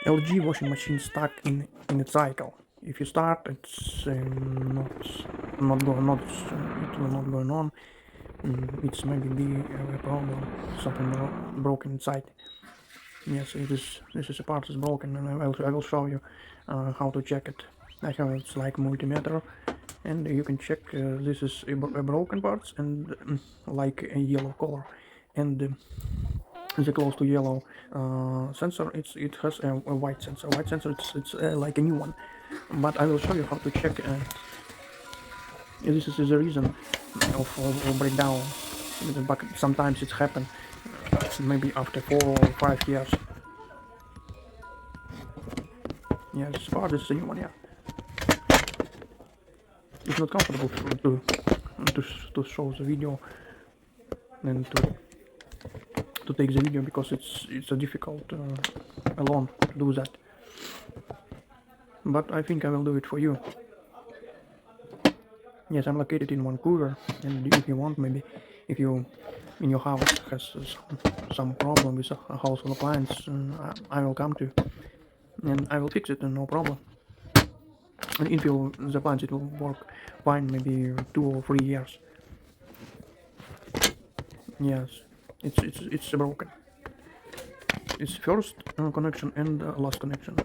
LG washing machine stuck in its cycle. If you start, it's not going not it will not going on. It's maybe be a problem, something broken inside. Yes, it is. This is a part is broken, and I will show you how to check it. I have it's like multimeter, and you can check. This is a broken parts and like a yellow color, and the close to yellow sensor it has a white sensor. White sensor it's like a new one, but I will show you how to check. This is the reason of breakdown, but sometimes it's happen maybe after 4 or 5 years. Yeah, this part is a new one. Yeah, it's not comfortable to show the video and to take the video because it's a difficult alone to do that. But I think I will do it for you. Yes, I'm located in Vancouver, and if you want, maybe if you in your house has some problem with a household appliance, I will come to and I will fix it, and no problem. And if you the appliance it will work fine, maybe 2 or 3 years. Yes, it's broken. It's first connection and last connection,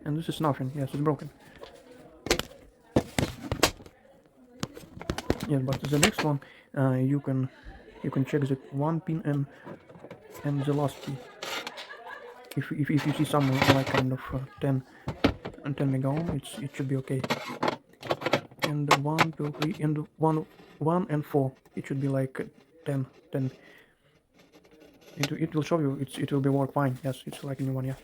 and this is nothing. Yes, it's broken. Yes, but the next one you can check the one pin and the last pin. If you see some like kind of 10 mega ohm, it should be okay. And 1 2 3 and 1 and 4 it should be like 10. It will show you it will be work fine. Yes, it's like a new one. Yeah.